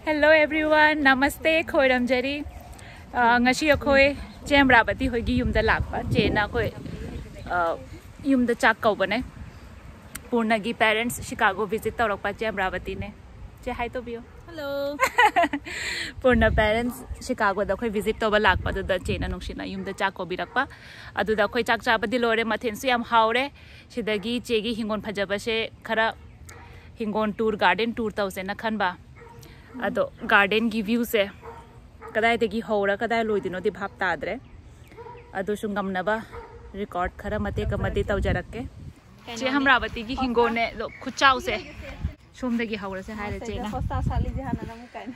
Hello everyone, Namaste, Khoiramjari. Ngashi akhoi Chemrabati hoigi yumda lakpa. Chena khoi yumda chak kaubane. Purna gi parents Chicago visit tawrakpa Chemrabati ne. Che hi to bio. Hello. Purna parents Chicago da khoi visit toba lakpa da chena nungshina yumda chak ko birakpa. Adu da khoi chak chabadi lore mathen su yam haure. Sidagi chegi hingon phajaba se khara hingon tour garden tour tawse na khanba. अदो garden की view से कदाई तेगी होरा कदाई लोइदिनो दि भाप ताद्रे अदो सुंगमनबा record खरा मते कमते तवजरक के जे हमरावती की हिंगोने खुचाव से सोमदगी होरा से हायरे चेना होस्ता साली जे हाना नमु काइन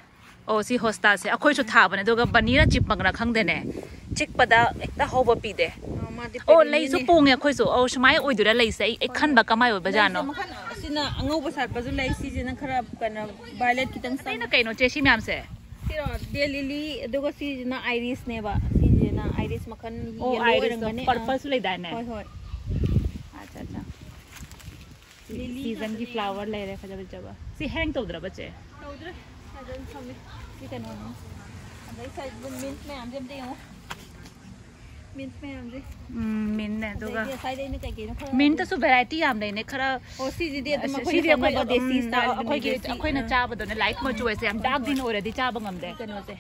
ओ सी होस्ता से अखोय सु थाबने दोगा बनीरा चिपमगना खंगदेने चिकपदा एकता होबो पीदे ओ लैसु पोंगे अखोय सु ओ समाय ओइदुरा लैसे ए खनबा कमाय ओइ बजानो सिना अंगौबा साटबाजु लै सिजना खरा कना वायलेट कितंग सैना कइनो चेसी म्याम से सिरो दे लिली दुगा सिजना आइरिस नेबा सिजना आइरिस मखन येलो रंगने पर्पल सु लैदाने होय होय अच्छा अच्छा सीजन की फ्लावर ले रे फजब जबा सी हैंग तोद्रा बचे तोद्रा सजन समी सी कनो अदai साइड बन मिंट में आम जेम देयो मिंट में आम जे मिंट ने दोगा साइड ने कई केनो मिंट तो वैरायटी आम ने खरा ओ सी जी दे तो सी दे को देसी स्टाइल अखोय की अखोय ना चाबो ने लाइट मचु से हम डार्क दिन ओरेदी चाबा ngam de कनो से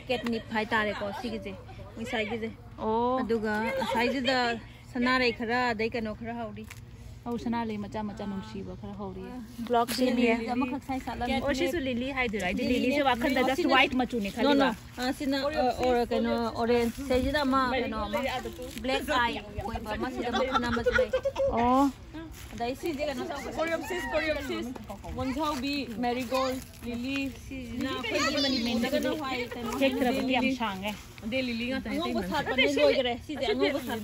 केटनिप हाय तारे को सी जे वी साइड जे ओ अदुगा साइड द सनारे खरा दai कनो खरा हाउडी औ सना ले मचा मचा नुसीबा खरा होरी ब्लॉग से ने अमखक साइ साला ओ सी सु लिली हाय दु राइट लिली से वाखन दा जस्ट व्हाइट मचु ने खाली नो सिना और कनो ऑरेंज से जिदा मा कनो मा ब्लैक आई कोई बा मा सिदा मखना मचले ओ दai si je कनो कोरियम monjaubi marigold lily सिना कोई मनी मेन कनो हाय कनो केक खरा बति हम सांगे दे लिली गा तने अंगो सात पने लोय करे सी जे अंगो सात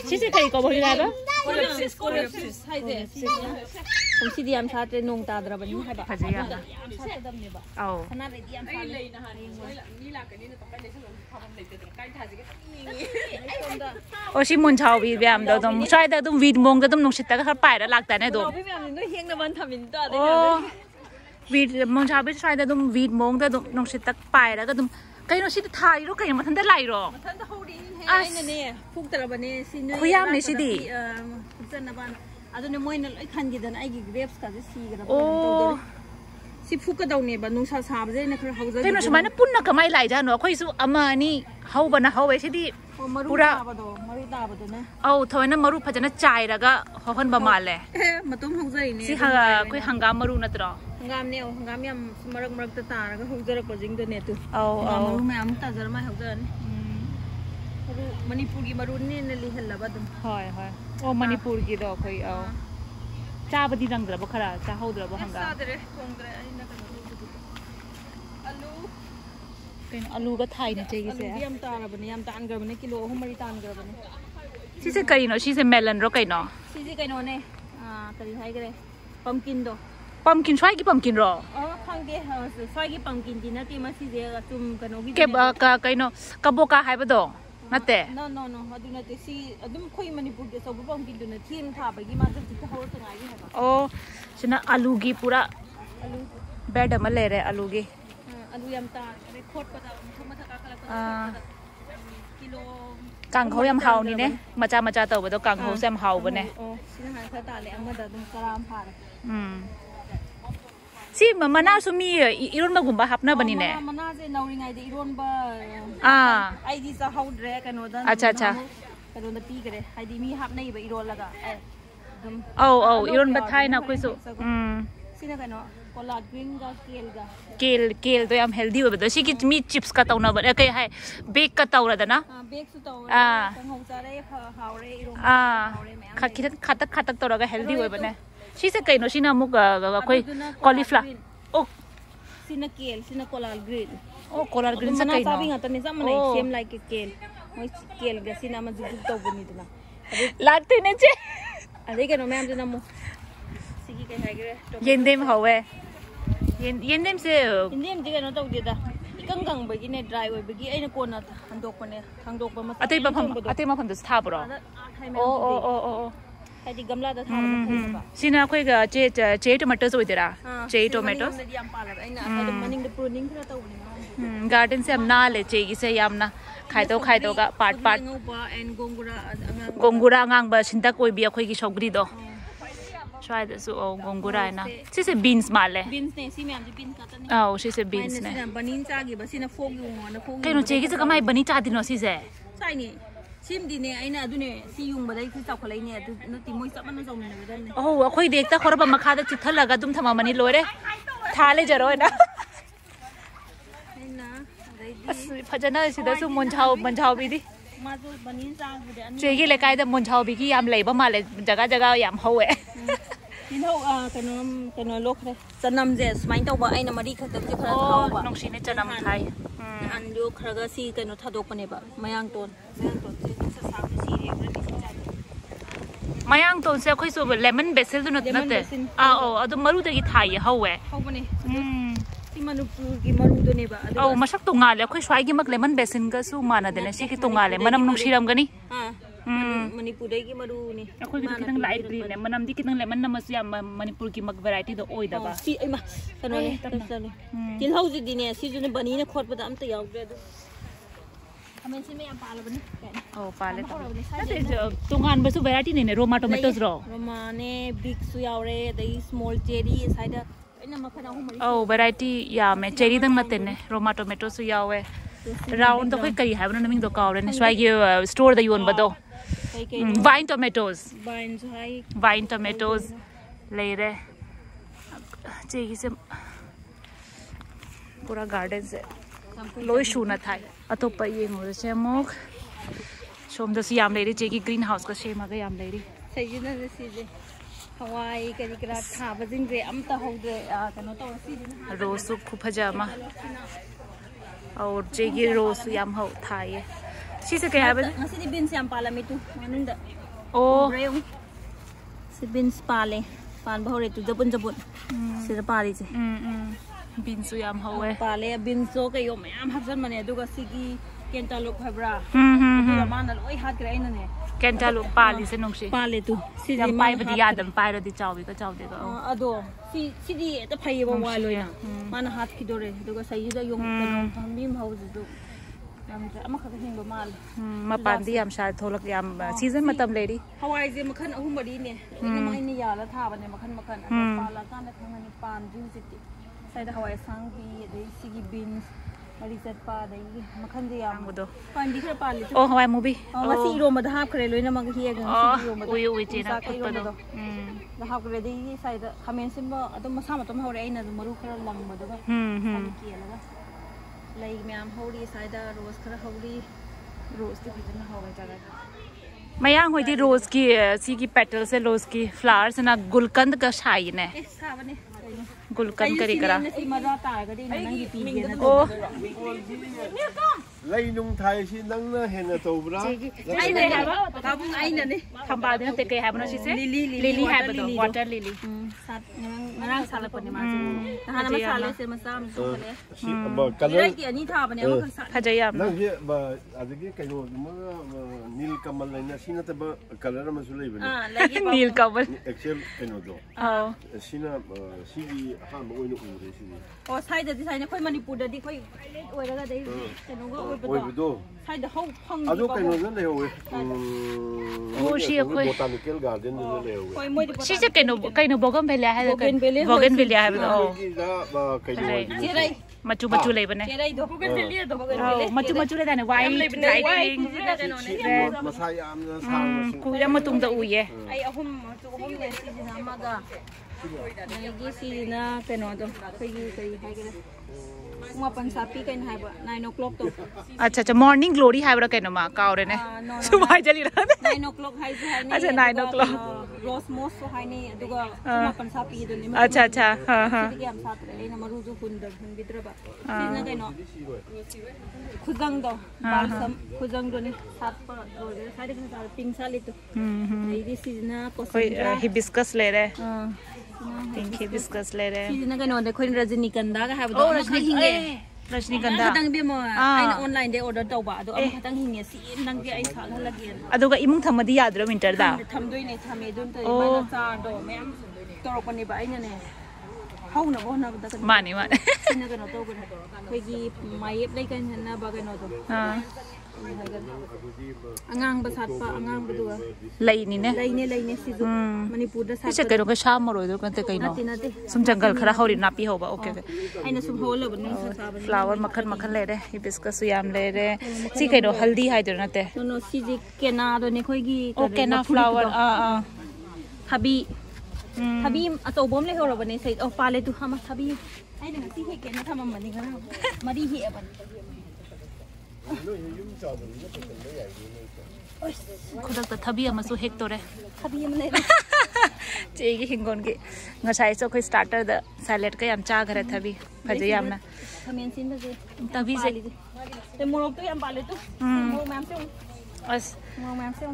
सी से कई को बोली लागा कोरियम हाय जे हम सी दी हम सात नोंग ताद्रबनी हायबा फजया सातदमनेबा औ खना रे दी हम सात ले ना हानी नी लाकनी न तपने से फाबम लेते काई थाजे के ओ सी मुनछाव बी ब्याम दो दम साइ दा दम वीड मोंग दा दम नुसित का पायरा लागता ने दो बी ब्याम नो हेंग न वन थमिन ता दे ओ वीड मुनछाव बी साइ दा दम वीड मोंग दा दम नुसित तक पायरा का दम कइनो सी थाई रो कइ मथन दा लाई रो मथन दा होडी हे आइना ने फुक तरबने सी नो खुयाम ने सिदी फुकनबा अदुने मोइन लइ खनगिदन आइगी ग्रेप्स का जे सीगरा ओ सी फुकदौने बा नुसा साबजे ने खरा हौजा कइनो सुमाने पुन्ना कमाई लाई जानो खoi सु अमा नि हौबना हौवे सिदी पूरा मरु ताबदो ने औ थोयना मरु फजना चाइरागा हहनबा माले मतुम हौजाइने सी हा कोइ हंगाम मरु नत्र हंगाम ने हंगाम याम मरक मरक ता तारगा हौजरक जिंग दो ने तु औ औ मरु में आम ताजर मा हौजरन मरु मणिपुर की मरु ने ने लिहलबा दम होय होय ओ मणिपुर की दो कोइ औ चाबदी रंगद्रबो खरा चा हौद्रबो हंगाम सादरे सोंगद्रे आइना कनो आलू कइन आलू का थाई ने चेगी से याम तारबने याम तानग्रबने किलो 3 मरी तानग्रबने सी से कइनो सी से मेलन रो कइनो सी जे कइनो ने करी हाइगरे पंकिन दो पम्किन स्वाई की पम्किन रो खांगे स्वाई की पंकिन दी नती मसी जे तुम कनो की के का कइनो कबोका हाइबदो नते नो नो नो अदु नते सी अदुम खोई मणिपुर के सब पंकिन दु न थीम थाबगी मा जति का होर संगाई है ओ सिना आलू की पूरा आलू बेड म ले रे आलू की आलू याम ता रे खोट पता मथा मथा का कला किलो कांगहो याम हाउनी ने मचा मचा तबदो कांगहो से हम हाउबने ओ सिना हा खा ताले अमदा दुम कराम फार सी मना सुमी इरोन गुंबा हपना बनी ने मना जे नौरिंगाई दे इरोन बा आईदी सा हाउड्रे कनो दा अच्छा अच्छा कनो दा पी करे आईदी मी हाप नहीं बा इरोन लगा दम औ औ इरोन बा थाई ना कोइसो सिना कनो कोला ग्रीन गा केल तो याम हेल्दी होबदो सी की मी चिप्स का तौना बने कई हाय बेक का तौरा दना बेक सु तौ संगौ चारे हावरे इरोन हावरे मे खखित खतक खतक तौरागा हेल्दी होबने सी से कइनो सिना मुक कोइ कॉलीफ्लावर ओ सिना केल सिना कोलाल ग्रीन ओ कोलाल ग्रीन से कइनो साबी ngata ne samane same like केल मोइ केल गा सिना म जुजुक तौ बनि दना लागते ने जे अरे कनो मैम जना मो सिगी के हाइगरे येंदेम हवे येंदेम से येंदेम जे कनो तौ देदा इकंग कंग बगी ने ड्राई ओइ बगी अइना कोना हंदोक पने हंदोक ब म अतै मफम दस थाबरो ओ ओ ओ ओ ꯍꯥꯏꯗꯤ ꯒꯝꯂꯥꯗ ꯊꯥꯕꯅ ꯐꯩꯕ ꯁꯤꯅ ꯑꯩꯈꯣꯏꯒ ꯆꯦ ꯇꯣꯃꯦꯇꯣꯁ ꯑꯣꯏꯗꯣꯏꯔꯥ ꯆꯦ ꯇꯣꯃꯦꯇꯣ ꯌꯥꯝ ꯄꯥꯜꯂꯕ ꯑꯩꯅ ꯑꯗꯨꯝ ꯃꯅꯤꯡꯗ ꯄ꯭ꯔꯨꯅꯤꯡ ꯈꯔ ꯇꯧꯕꯅꯦ ꯒꯥꯔꯗꯦꯟꯁꯦ ꯌꯥꯝ ꯅꯥꯜꯂꯦ ꯆꯦꯒꯤꯁꯦ ꯌꯥꯝꯅ ꯈꯥꯏꯗꯣꯛꯒ ꯄꯥꯔꯠ ꯄꯥꯔꯠ ꯑꯉꯧꯕ ꯑꯦꯟ ꯒꯣꯡꯒꯨꯔꯥ ꯑꯉꯥꯡꯕ ꯁꯤꯟꯇꯛ ꯑꯣꯏꯕꯤ ꯑꯩꯈꯣꯏꯒꯤ ꯁꯧꯒ꯭ꯔꯤꯗꯣ ꯁ꯭ꯋꯥꯏꯗꯁꯨ ꯒꯣꯡꯒꯨꯔꯥ ꯍꯥꯏꯅ ꯁꯤꯁꯦ ꯕꯤꯟꯁ ꯃꯥꯜꯂꯦ ꯕꯤꯟꯁꯅꯦ ꯁꯤ ꯃꯌꯥꯝꯁꯦ ꯕꯤꯟꯁ ꯉꯥꯛꯇꯅꯦ ꯑꯧ ꯁꯤꯁꯦ ꯕꯤꯟꯁꯅꯦ ꯁꯤꯅ ꯕꯅꯤꯟ ꯆꯥꯈꯤꯕ ꯁꯤꯅ ꯐꯣꯛ ꯌꯨꯡꯉꯣꯅ ꯐꯣꯛ ꯀꯩꯅꯣ ꯆꯦꯒꯤꯁꯦ ꯀꯃꯥꯏ ꯕꯅꯤ ꯆꯥꯗꯤꯅꯣ ꯁꯤꯁꯦ ꯆꯥꯏꯅꯦ ꯁꯤꯝꯗꯤꯅꯦ ꯑꯩꯅ ꯑꯗꯨꯅꯦ ꯁꯤ ꯌꯨꯡꯕꯗꯩ ꯆꯥꯎꯈꯠꯂꯛꯏꯅꯦ ꯑꯗꯨ ꯅꯠꯇꯦ ꯃꯣꯏ ꯆꯞ ꯃꯥꯟꯅ ꯆꯥꯎꯃꯤꯟꯅꯒꯗꯕꯅꯦ ꯑꯧ ꯑꯩꯈꯣꯏꯗꯤ ꯍꯦꯛꯇ ꯍꯧꯔꯕ ꯃꯈꯥꯗ ꯆꯤꯊꯜꯂꯒ ꯑꯗꯨꯝ ꯊꯝꯃꯝꯃꯅꯤ ꯂꯣꯏꯔꯦ ꯊꯥ ꯂꯩꯖꯔꯣꯏꯅ ꯑꯁ ꯐꯖꯅ ꯁꯤꯗꯁꯨ ꯃꯣꯟꯖꯥꯎꯕꯤꯗꯤ माजो बनीन चांग बुदे अनि चेगी लेकाय द मोनझाउबी याम लेबा माले जगह जगह याम हौवे तिनौ कनो लोखरे चनम जे स्माइन तौबा आइना मरी खत जे खरा थाउबा नोंसिने चनम थाय अन जो खरगा सी कनो थादोकनेबा मयांग तोन से साम सी रे मयांग तोन से अखोय सो लेमन बेसिल दु नते आ ओ अदु मरु दगी थाय हौवे हौबने मनुपुर की मरुदनेबा औ मसक तोंगाले अखोय स्वाइगी मक लेमन बेसिन गा सु मानदने सी की तोंगाले मनम नुंसिरमगनी मणिपुर की मरुनी अखोय की कितंग लाइट ग्रीन है मनम दी कितंग लेमन नमस या मणिपुर की मक वैरायटी दो ओइदबा सी एमा कनोने तसने तिलहौ जिदिने सी जुने बनीने खोटपदा अमत यावग्रे अदु हमें से में या पालबने ओ पाले तते तोंगान बसु वैरायटी ने रोमा टोमेटोस रो रोमा ने बिग सु यावरे दई small cherry side Oh, variety yeah, me cherry dang natte ne, Roma tomato su yawe. Round to koi kari hai, bana naming do kaure ne. Swagi store da yon bado. Vine tomatoes. Vine tomatoes. Leire. Chegi se pura garden se. Loi shuna thai. Ato pa ye ngore se mok. Shom da si yam leire chegi greenhouse ka shema ga yam leire. Sayi na se je. हवाई करी करा था buzzing रे अमता होदे कनो तो सी रोज खूब फजामा और जेगी रोज याम हो थाये सी से क्या है ngasi bin siam pala mitu manunda O si bin pale pan bahore tu jabun sir pali je bin su yam ho we pale bin so ke yo mayam hapsan mane aduga sigi cantaloupe habra man loi hat kra ina ne cantaloupe pali se nongsi pale tu si yam pai badi yadam pai radi chawbi ka chawde ka ado si di ta phai ba wa loina man hat ki dore aduga sai da yong kano phamim house du yam ama kha hing ba mal ma pandi yam sha tholak yam season matam leri hawai je makhan ahum bari ne ina mai ni ya la tha ba ne makhan pala kan da thangani pan ju siti sai da hawai sang bi dei sigi beans Hari pa dai makhan je yam mudo pandi khra pali oh hawai movie ngasi ro ma da hap khre loina mag hi ga ngasi ro ma ui ui chena khutpa do da hap khre dei sai da khamen simba adum masa matam hore aina du maru khra lam ma da ki laga lai myam hori sai da rose khra hori rose de bidna howe jaga मयांग होती रोज की सी की petal से रोज की flowers ना गुलकंद का शाई ने गुलकंद करी करा ओ Lay nung thai si nang na hena to bra. Ai na kabung ai na ne. Thamba de te ke have no si se. Lily have do water lily. Sat ngarang sala pa ni ma. Hana ma sala se ma sam so le. Si ba color. Ki ani tha ba ne ma kan sa. Khajaya. Nang je ba adagi kaino ma nil kamal lai na sina ta ba color ma su lai ba. Lagi ba. Nil kamal. Excel kaino do. Oh. Sina si gi ha ma oi no u re si. Oh sai da di sai ne khoi Manipur da di khoi oi ra ga dei kaino go oi do. Sai da hau phang. Ado kaino na le ho. Oh si khoi botanical garden ni le ho. Khoi moi si se kaino bougainvillea hai da bougainvillea hai do. Da ba kaino. Cherai. Machu machu lei bane. Cherai do bougainvillea do bougainvillea. Machu machu le da ne white lighting. Masai am na sa. Ku ya matung da uye. Ai ahum ne si na maga. Nagi si na kaino do. Kai hai ga. Mapan sapi kain hai ba 9 o'clock to. अच्छा अच्छा morning glory है बड़ा कहना माँ का और ने सुबह जली रहा था 9 o'clock hai hai ne अच्छा 9 o'clock rose moss so hai ne aduga mapan sapi do ne अच्छा अच्छा हाँ हाँ ki am sat le na maru ju hun bidra ba sina kai no khujang do balsam khujang do ne sat pa do sai de kan pink sali to this is na कोई hibiscus ले रहे pink hibiscus ले रहे sina kai no de khoi rajnikanda ga ha ba do ma hinge Rajnikandha kadang bi mo ai online de order tawba ado am kadang hinge si nang bi ai thang halagi aduga imung thamadi yadro winter da thamdoi ne thame dun tai mana cha do mem torokani ba ai ne hauna bo na da mani mani sina kano to ko khoi gi mayep lai kan na ba kano to angang ba sat pa angang ba du lai ni ne si du manipur da sat se kano ka sha maro do kan te kaino sum jangal khara hori na pi hoba okay aina sum hol ba ni sa ba flower makhan makhan le re hibiscus su yam le re si kaino haldi hai do na te no si ji kena do ne khoi gi okay na flower habi habi ato bom le horo ba ne sai o pale tu hama habi aina si he kena thama mani ga mari hi ban खुदक थबी अमसु हेक तोरे थबी अमले चेगी हिंगोन के ngасai so khoi starter da salad ka yam cha ghare thabi phaje yamna khamen sin da je tabi se te morok to yam pale tu morok mam se as morok mam se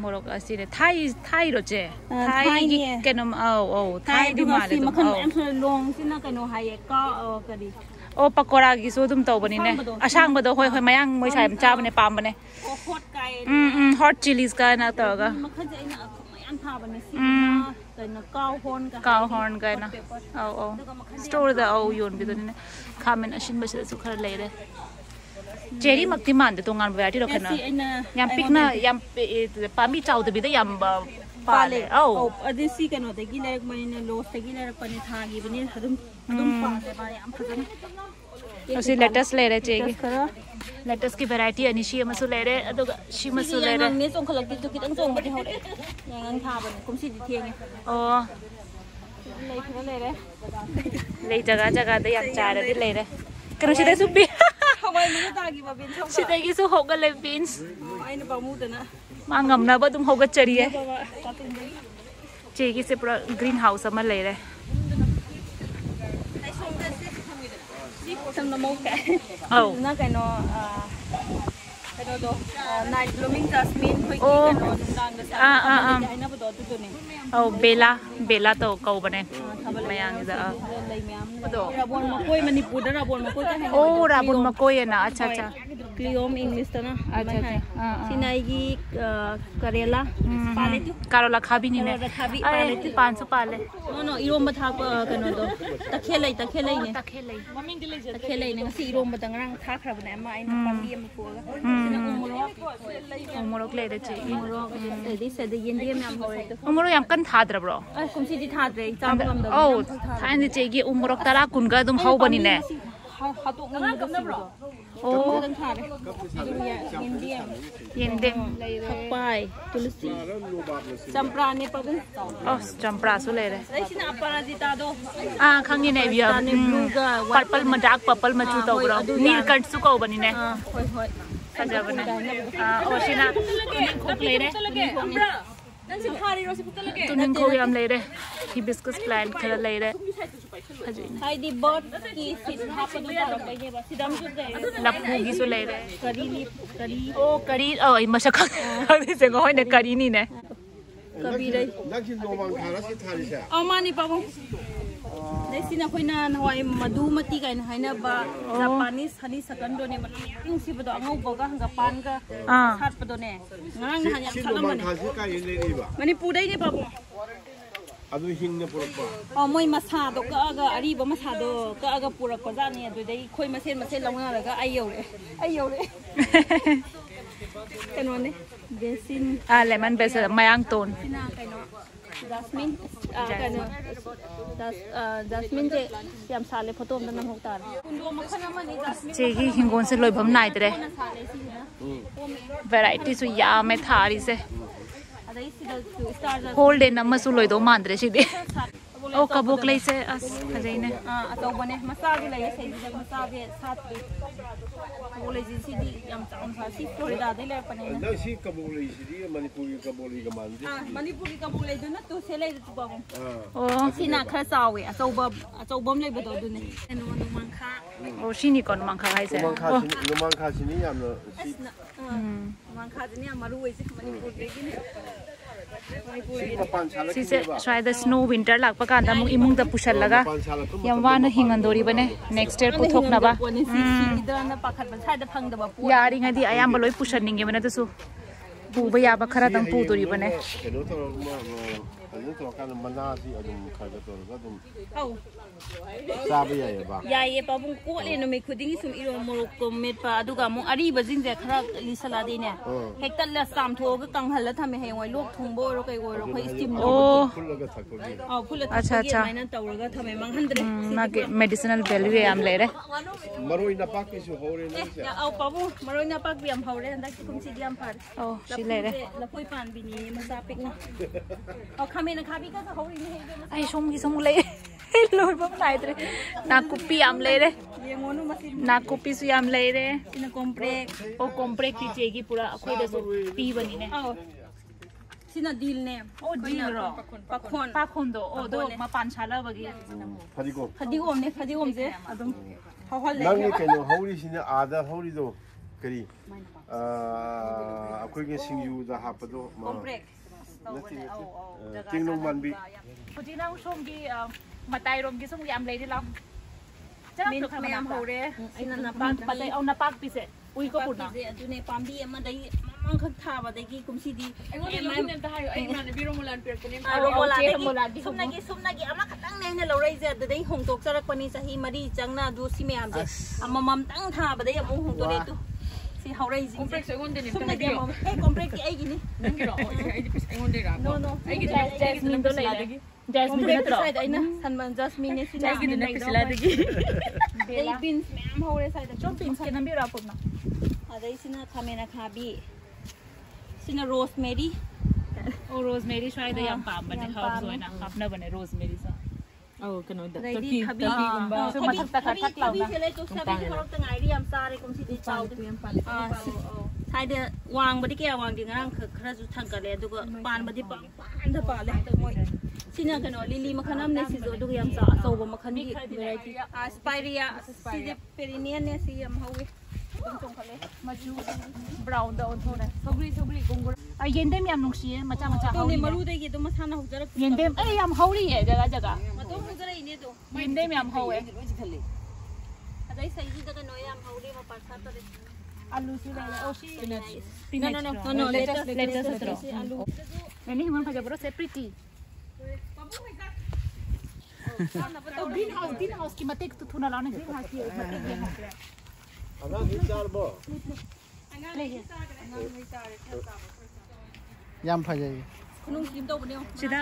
morok asire thai ro je thai gi kenom au thai di ma le tu makhan am so long sin na kaino hai ka kari ओ पकोड़ा की सो तुम तो बनी ने अशांग बदो होय होय मयांग मोय छाय चा बने पाम बने हॉट काय हॉट चिलीज का ना तोगा मखन जे ना मयांग था बने सी ना कनो काव हॉर्न का ना ओ स्टोर दा ओ योन बिदो ने खामेन अशिन बसे सु खर ले रे चेरी मक्ति मान दे तो गान वैरायटी रखना यम पिकना यम पामी चाउ दे बिदे यम पाले ओ अदि सी कनो दे गी लेक मने लोस ते गी लेक पने थागी बने अदुम पाले बा यम फजन उसी लेटस ले रे चेगी लेटस की वैरायटी अनिशी मसु ले रे अदुगा शी मसु ले रे ने सोंग खलक तु कितंग सोंग बदि होरे यांग था बने कुमसी दि थिएंगे ओ ले खरा ले रे ले जगह जगह दे यम चार दे ले रे कनो सिदे सुपी हवाई मुने तागी बा बिन सोंग सिदे की सु होगा ले बीन्स आइन बामु दना मांगमना बा तुम होगा चरिए चेगी से पूरा ग्रीन हाउस अमा ले रे some mo ka oh na kaino do night blooming jasmine khoi ki kaino dang da sa ai na bodo tu ne oh bela to ko bane mayang da lai myam bodo rabon makoi manipur da rabon makoi ka hai oh rabon makoi na acha acha क्लियोम English तो ना अच्छा अच्छा सिनाई करेला पाले तू करेला खाबी नहीं ने खाबी पाले तू 500 पाले नो इरोम बथा कनो दो तखेलै ने ममिंग दिले तखेलै ने ngasi इरोम बदंग रंग था खरब ने मा आइन पांबी am कोगा सिना उमरोक ले रे चे उमरोक दे से दे येंदे मैम होरे तो उमरोक यम कन थाद्रब्रो कुमसी दि थाद्रे चाम लम दो ओ थाइन चेगी उमरोक तरा कुनगा दुम हौ बनी ने हातोक नम दो ओ थारे येंदे खपाई तुलसी चंपरा ने पबन ओ चंपरा सु ले रे सिना अपराजिता दो खंगी ने बिया पर्पल मडाक पर्पल मचू तोग्रो नीलकंठ सु को बनी ने होय होय सजाबने ओ सिना खोक ले रे नन से थारी रोसे पुत लगे तुनिंग खो यम ले रे हिबिस्कस प्लांट खरा ले रे हाई दी बर्ड की सीड हाफ दो पार गए बस सिदम सु दे लपू की सु ले रे करी ओ करी ओ मशक खरी से गय ने करी नी ने कभी रे नक्सी नोमांग थारा से थारी से अमानी पाबो देसिना खोइना नवाई मधुमती काइन हाइना बा जापानीज हनी सकंडो ने मतलब सिबदो अंगौ बगा हंगा पान का सात पदो ने ngang han yang khala mane खासी का ये ले बा mani pudai ne babu अदु हिंग ने पुरपा moi masa do ka aga ari ba masa do ka aga purak ko jani adu dai khoi masen launa laga ai yore kano ne desin lemon basil mayang ton sina kaino jasmine kaino jasmine je yam sale photo na nam hoktar kundo makhana mani jasmine चेगी हिंगोन से लोइभम नाइदरे variety सु या में थारी से adai sida star whole day नमसु लोइदो मांद्रे सिदे ओ कबोक लई से अस खजैने atau bane masa gi lai sai di masa ge sat bi boleh ji sidi yam taun sa si Florida de le pane na Nakshi कबूली सिदी मणिपुरी कबूली का मान दे manipur ki kabul lai du na tu se lai tu ba bong ओ sina khara sawe atau bom lai bodo du ne no man kha ओ सिनी कोन मांखा हाय से लोमांग खासी नि याम सी man kha ni amaru wei se manipur de gi सिसे स्वाइदा snow winter लाक पकांदा मु इमुंग दा पुशल लगा यम वाना हिंगंदोरी बने नेक्स्ट ईयर पुथोकनाबा यारी ngadi ayamba loi pushaniंगे बने तसु पुबा याबा खरा दंग पुदोरी बने तो kan mana si adum khaga to ga dum sabe ya ye pa bung ko le no me khuding sum iro morok ko met pa aduga mu ari bazing je khara li sala de ne hektal la sam tho ga kang hal la thame he ngoi lok thong bo ro kai go ro khoi steam lo phul ga thak ko phul la acha acha maina tawr ga thame mang handre na ke medicinal value am le re maroi na pak ki su hore na se pa bu maroi na pak bi am hore ndak kum si diam par si le re la poi pan bi ni ma sa pik na khame na khabi ka hore ni he ai song gi song le loi ba nai tre na kupi am le re na kupi su am le re ina compre ki che gi pura akhoi da so pi bani ne sina deal ne deal ro pakhon do do ma pan chala bagi fadigom je adum hawal le nang ni kaino hori sina ada hori do kari akhoi ge singyu da hapado compre tingnom manbi pujina som gi matai rom gi som yam le di lam min me am hore sina na patai au na pak pi se ui ko purna adu ne pambi ama dai mang khak tha ba dai gi kumsi di em ta hayo ai na biro molan per ko ne sumna gi ama khatang ne ne lo rai je dai hong tok charak pani sahi mari changna du si me am je ama mam tang tha ba dai among hong to re tu si haurai ji complex ai ngon de ni sumna gi complex ai gi ni nang gi ro ai di pis ai ngon de ra no ai gi jasmine do le jasmine na tro sai na sanman jasmine ne si jasmine na pisla de gi dai beans me am hore sai da chom beans ke nambi ra purna adai sina khamena khabi sina rosemary rosemary shwai da yam pam bane herbs hoina khapna bane rosemary sa kano da turkey gumba so mathak ta thak law na se le to sabi horok ta ngai ri am sare kum si di chaw sai de wang badi ke wang di ngarang khara ju thang ka le du ko pan badi pan da pa le moi sina kano lily makhanam ne si do du yam sa so bo makhan ni variety spirea si de perinian ne si yam hawe tum khale maju brown da on thona sogri gongur ai yendem yam nungsi macha to ne maru de gi to masana hujarak yendem ai yam hauri ye jaga to hujara ine to yendem yam hawe adai sai ji daga no yam hauri ma par sa to le alu si le o si no lettuce alu ini himon bhaja bro se pretty greenhouse ki matek tu thuna laune greenhouse ki matek ye hakre ana ni char bo yam phajai nung sim to bne sida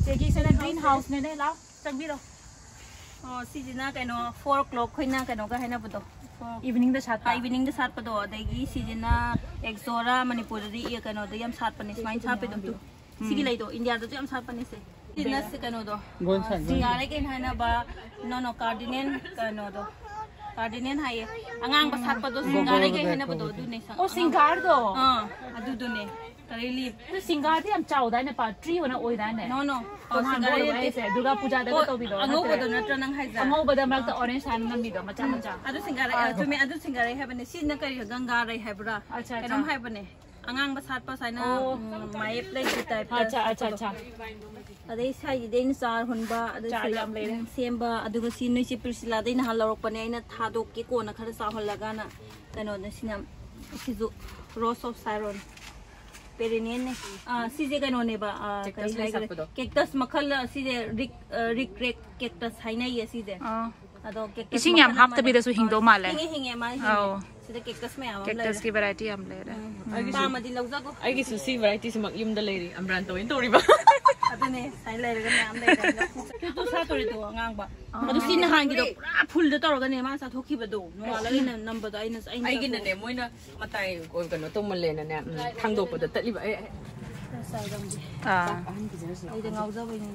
che gi sida greenhouse ne ne lao changbi ro si jina kaino 4 o'clock khoina kaino ga haina budo evening da sat sat pado adagi si jina exora manipur di e kaino da yam sat pani smain sa pe dum tu sigi lai do india da yam sat pani se jina se kaino do singare ke haina ba no cardinal kaino do cardinal hai angang ba sat pado singare ke haina pado du ne sa o singar do adu do ne really the singar ti am chau dai ne pa tree wana oi dai ne no singare se durga puja da to bi do ango bodo na tranang hai ja ango bodo mak ta orange san nam bi do macha adu singare tu me adu singare hai bane sin na kai ganga rai hai bra kanom hai bane angang ba sat pa sai na mai play the type acha adai sai dein sar hunba adu semba adu ga sin noi chi prisila dein ha lorok pane aina thadok ke ko na khara sa hol laga na kano na sinam sizu rose of Sharon perinian ne sije kano ne ba cactus makhal sije rik cactus haina ye sije ado cactus ising yam hap tabi da su hingdo male hinge ma sije cactus me am cactus ki variety am le re ba ma di lawza ko ai gi su si variety si mak yum da le ri amran to in to ri ba adune sai le ga nam le ga tu sa to ri to ngang ba adu sin hang gi do pura full da to ga ne ma sa thokhi ba do no la ga number da ai gi na ne moi na matai ko ga no to male na ne thang do pa da tat li ba ai sai dam ai da ngau za ba ni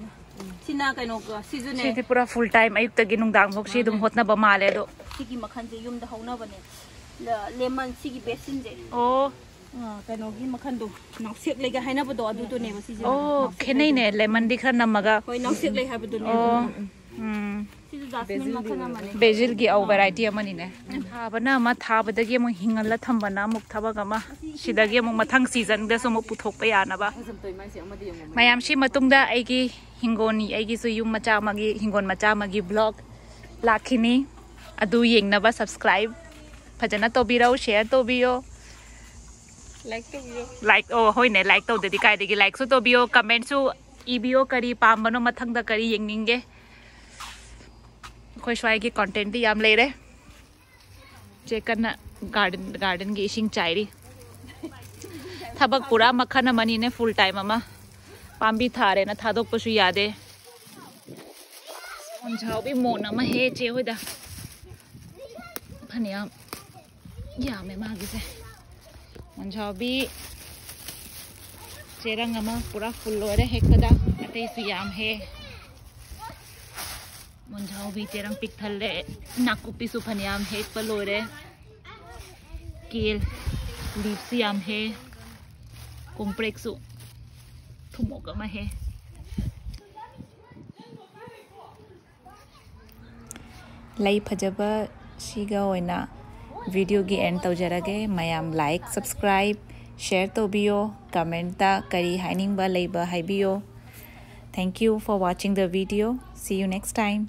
sina kai no ka si ju ne si pura full time ayuk ta gi nung dang bok si dum hotna ba male do sigi makhan je yum da hauna ba ne lemon sigi besin je kai no gi makhan do nok sek le ga haina ba do adu to ne ba si je khenai ne lemon di khar namaga hoi nok sek le ha ba do ne jasmine मखन अमने बेजिल की औ variety अमनी ने थाबना मा थाबदगी मु हिंगल थंबना मुक थबग मा सिदगी मु मथंग सीजन द सो मु पुथोक पे यानबा मयाम सी मतुंगदा आइगी हिंगोनी आइगी सु युम मचा मगी हिंगोन मचा मगी ब्लॉग लाखिनी अदु येंगनबा सब्सक्राइब फजना तोबिरो शेयर तोबियो लाइक ओ होइने लाइक तौददी कायदगी लाइक सु तोबियो कमेंट सु इबियो करी पामबनो मथंगदा करी येंगनिंगे कोई स्वाई की कंटेंट भी याम ले रहे चेकन गार्डन की इशिंग चायरी थबक पूरा मखन मनी ने फुल टाइम अमा पाम्बी थारे ना थादोक पशु यादे उनझाव भी मोन अमा हे चे होइदा फनिया यामे मागी से उनझाव भी चेरंग अमा पूरा फुल लोरे हेकदा अते सु याम हे मुंझाव भी तेरंग पिक थल्ले नाकुपी सुफनियाम हे पलोरे केल लीव्सियाम हे कुंप्रेक्सु थुमोगम हे लाई फजबा सिगा ओइना वीडियो की एंड तौजरगे मयाम लाइक सब्सक्राइब शेयर तोबियो कमेंट ता करी हाइनिंग बा लेबा हाइबियो thank you for watching the video see you next time